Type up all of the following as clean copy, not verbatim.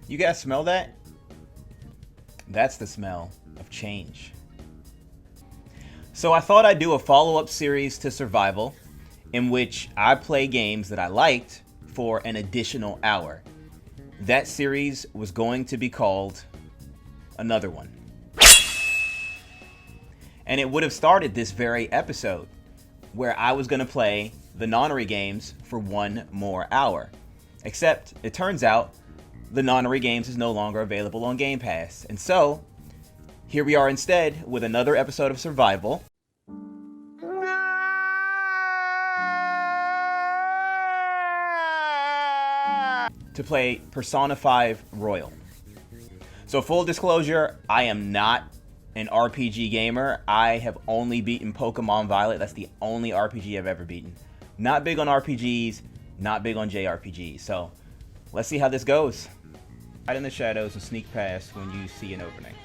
You guys smell that? That's the smell of change. So I thought I'd do a follow-up series to Survival in which I play games that I liked for an additional hour. That series was going to be called Another One. And it would have started this very episode where I was going to play the nonary games for one more hour. Except it turns out the nonary games is no longer available on Game Pass. And so here we are instead with another episode of Survival. To play Persona 5 Royal. So full disclosure, I am not an RPG gamer. I have only beaten Pokemon Violet. That's the only RPG I've ever beaten. Not big on RPGs, not big on JRPGs. So let's see how this goes. Hide in the shadows and sneak past when you see an opening.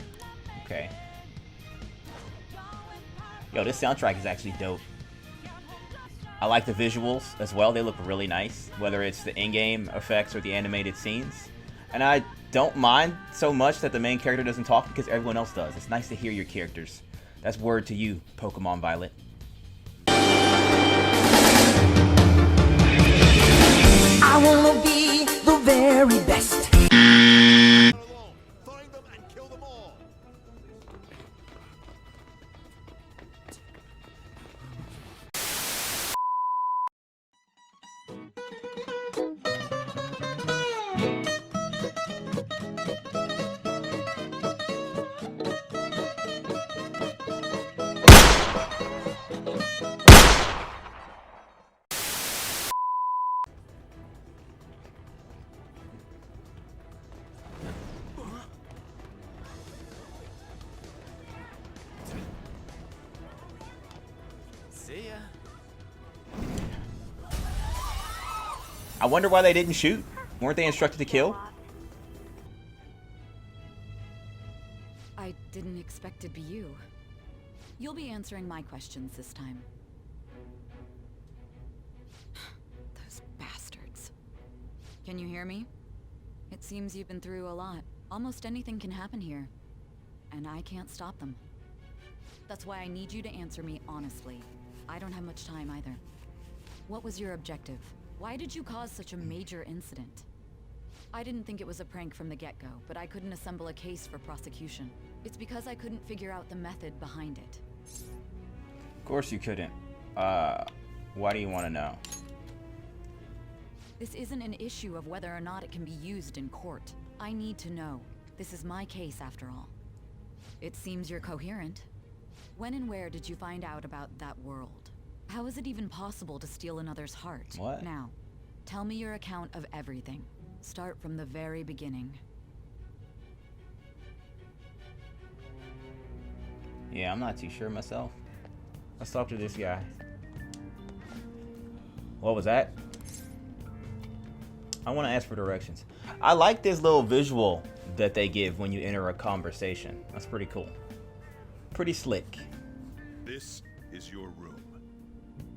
Okay. Yo, this soundtrack is actually dope. I like the visuals as well. They look really nice, whether it's the in-game effects or the animated scenes. And I don't mind so much that the main character doesn't talk because everyone else does. It's nice to hear your characters. That's word to you, Pokemon Violet. I wanna be the very best. Find them and kill them all. See ya. I wonder why they didn't shoot. Weren't they instructed to kill? I didn't expect it'd be you. You'll be answering my questions this time. Those bastards. Can you hear me? It seems you've been through a lot. Almost anything can happen here. And I can't stop them. That's why I need you to answer me honestly. I don't have much time either. What was your objective? Why did you cause such a major incident? I didn't think it was a prank from the get-go, but I couldn't assemble a case for prosecution. It's because I couldn't figure out the method behind it. Of course you couldn't. Why do you want to know? This isn't an issue of whether or not it can be used in court. I need to know. This is my case after all. It seems you're coherent. When and where did you find out about that world? How is it even possible to steal another's heart? What? Now, tell me your account of everything. Start from the very beginning. Yeah, I'm not too sure myself. Let's talk to this guy. What was that? I want to ask for directions. I like this little visual that they give when you enter a conversation. That's pretty cool. Pretty slick. This is your room.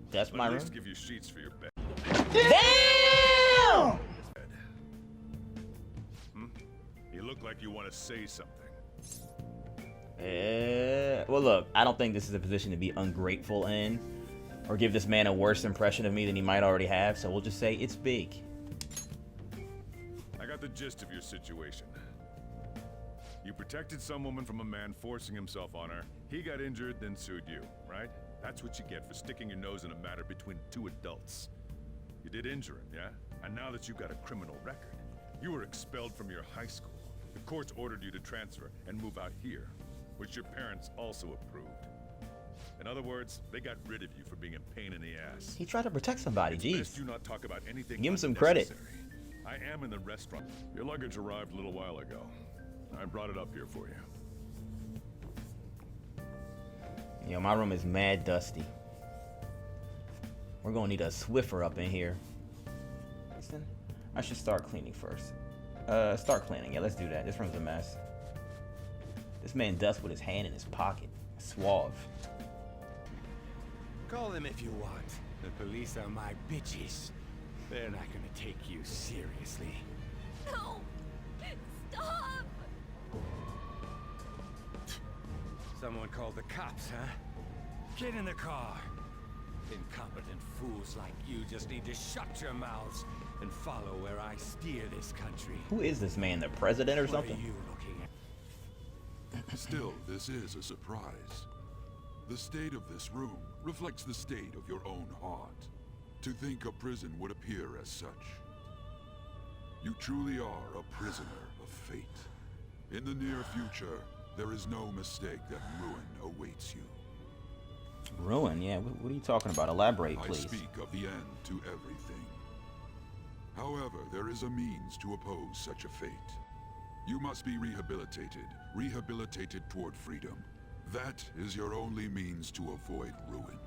That's But my at room. least give you sheets for your bed. Damn! You look like you want to say something. Well, look, I don't think this is a position to be ungrateful in or give this man a worse impression of me than he might already have, so we'll just say it's big. I got the gist of your situation. You protected some woman from a man forcing himself on her. He got injured, then sued you, right? That's what you get for sticking your nose in a matter between two adults. You did injure him, yeah? And now that you've got a criminal record, you were expelled from your high school. The courts ordered you to transfer and move out here, which your parents also approved. In other words, they got rid of you for being a pain in the ass. He tried to protect somebody, It's jeez. best you not talk about anything Give him some credit. unnecessary. I am in the restaurant. Your luggage arrived a little while ago. I brought it up here for you. Yo, my room is mad dusty. We're gonna need a Swiffer up in here. Listen, I should start cleaning first. Start cleaning. Yeah, let's do that. This room's a mess. This man dusts with his hand in his pocket. Suave. Call them if you want. The police are my bitches. They're not gonna take you seriously. No! Someone called the cops, huh? Get in the car. Incompetent fools like you just need to shut your mouths and follow where I steer this country. Who is this man? The president or What are something? you looking at? Still, this is a surprise. The state of this room reflects the state of your own heart. To think a prison would appear as such. You truly are a prisoner of fate. In the near future, there is no mistake that ruin awaits you. Ruin? Yeah, what are you talking about? Elaborate, I please. speak of the end to everything. However, there is a means to oppose such a fate. You must be rehabilitated toward freedom. That is your only means to avoid ruin.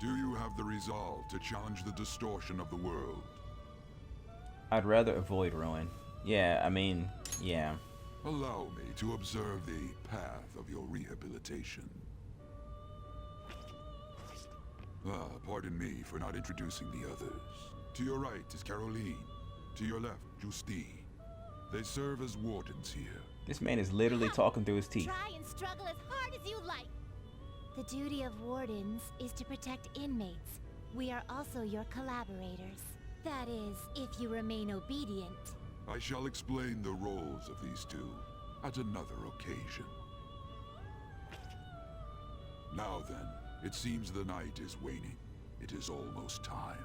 Do you have the resolve to challenge the distortion of the world? I'd rather avoid ruin. Yeah, I mean, yeah. Allow me to observe the path of your rehabilitation. Pardon me for not introducing the others. To your right is Caroline. To your left, Justine. They serve as wardens here. This man is literally talking through his teeth. Try and struggle as hard as you like. The duty of wardens is to protect inmates. We are also your collaborators. That is, if you remain obedient. I shall explain the roles of these two at another occasion. Now then, it seems the night is waning. It is almost time.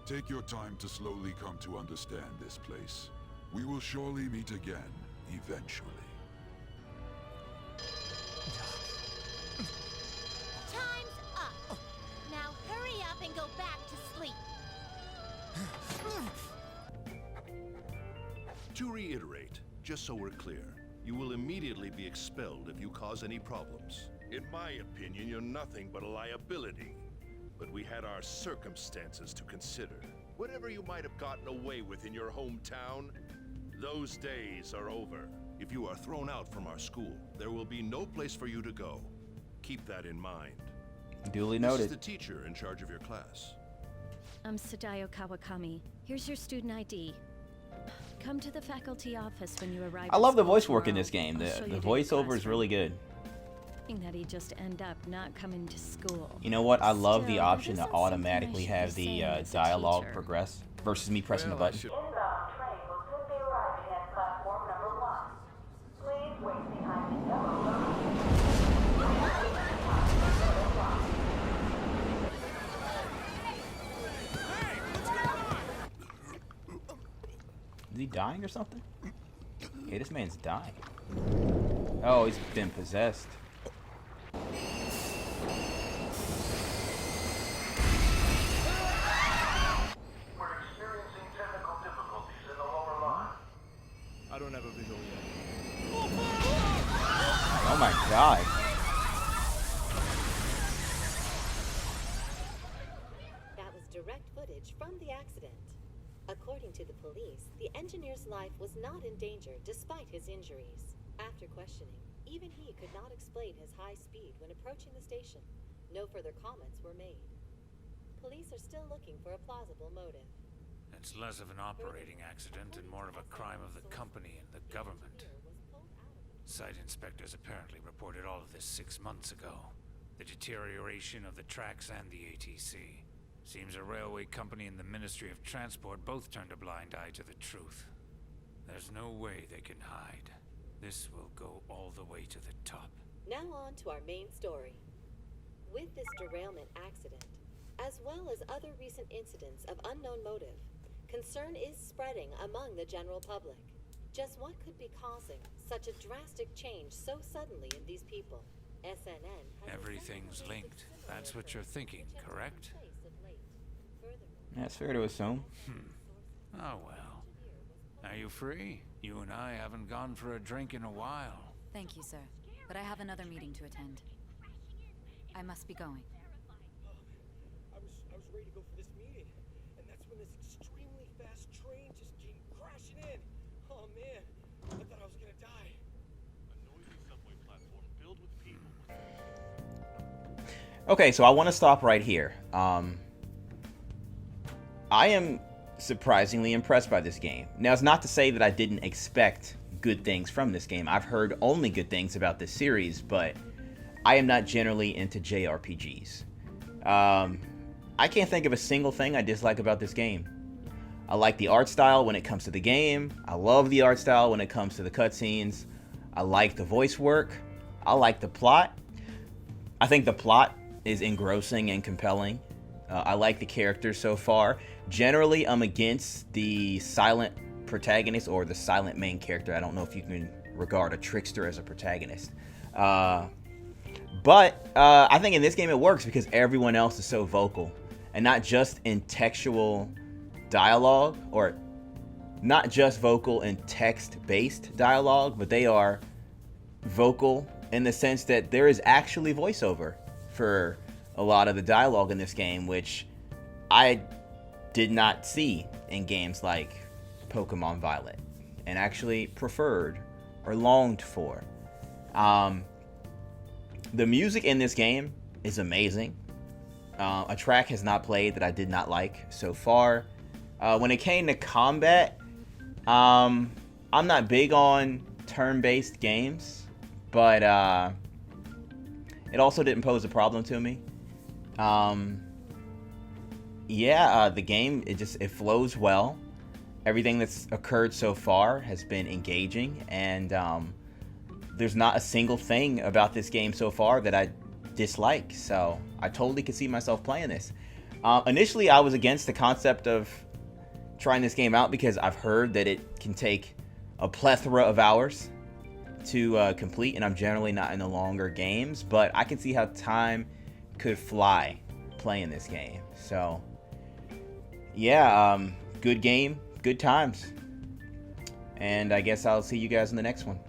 Take your time to slowly come to understand this place. We will surely meet again, eventually. Time's up. Now hurry up and go back to sleep. To reiterate, just so we're clear, you will immediately be expelled if you cause any problems. In my opinion, you're nothing but a liability. But we had our circumstances to consider. Whatever you might have gotten away with in your hometown, those days are over. If you are thrown out from our school, there will be no place for you to go. Keep that in mind. Duly This noted. is the teacher in charge of your class. I'm Sadayo Kawakami. Here's your student ID. Come to the faculty office when you arrive. I love the at school voice work in tomorrow. this game. I'll show The you to your voiceover is really classroom. good. That he'd just end up not coming to school. You know what? I love the Still, option to that isn't something I automatically should have be the saying as a dialogue teacher. progress versus me pressing the button. Inbound train will soon be arriving at platform number 1. Please wait behind the yellow line. Is he dying or something? Yeah, this man's dying. Oh, he's been possessed. We're experiencing technical difficulties in the lower line. I don't have a visual yet. Oh my god. That was direct footage from the accident. According to the police, the engineer's life was not in danger despite his injuries. After questioning, even he could not explain his high speed when approaching the station. No further comments were made. Police are still looking for a plausible motive. It's less of an operating accident and more of a crime of the company and the government. Site inspectors apparently reported all of this 6 months ago. The deterioration of the tracks and the ATC. Seems a railway company and the Ministry of Transport both turned a blind eye to the truth. There's no way they can hide. This will go all the way to the top. Now on to our main story. With this derailment accident, as well as other recent incidents of unknown motive, concern is spreading among the general public. Just what could be causing such a drastic change so suddenly in these people? SNN has Everything's linked. That's what you're thinking, correct? That's fair to assume. Oh well. Are you free? You and I haven't gone for a drink in a while. Thank you, sir. But I have another meeting to attend. I must be going. I was ready to go for this meeting, and that's when this extremely fast train just came crashing in. Oh man, I thought I was gonna die. A noisy subway platform filled with people. Okay, so I want to stop right here. I am surprisingly impressed by this game. Now, it's not to say that I didn't expect good things from this game. I've heard only good things about this series, but I am not generally into JRPGs. I can't think of a single thing I dislike about this game. I like the art style when it comes to the game. I love the art style when it comes to the cutscenes. I like the voice work. I like the plot. I think the plot is engrossing and compelling. I like the characters so far. Generally, I'm against the silent protagonist or the silent main character. I don't know if you can regard a trickster as a protagonist. But I think in this game it works because everyone else is so vocal. And not just in textual dialogue, or not just vocal in text-based dialogue, but they are vocal in the sense that there is actually voiceover for a lot of the dialogue in this game, which I did not see in games like Pokemon Violet, and actually preferred or longed for. The music in this game is amazing. A track has not played that I did not like so far. When it came to combat, I'm not big on turn-based games, but it also didn't pose a problem to me. The game, it flows well. Everything that's occurred so far has been engaging, and there's not a single thing about this game so far that I dislike, so I totally could see myself playing this. Initially, I was against the concept of trying this game out because I've heard that it can take a plethora of hours to complete, and I'm generally not into longer games, but I can see how time could fly playing this game. So yeah, good game, good times, and I guess I'll see you guys in the next one.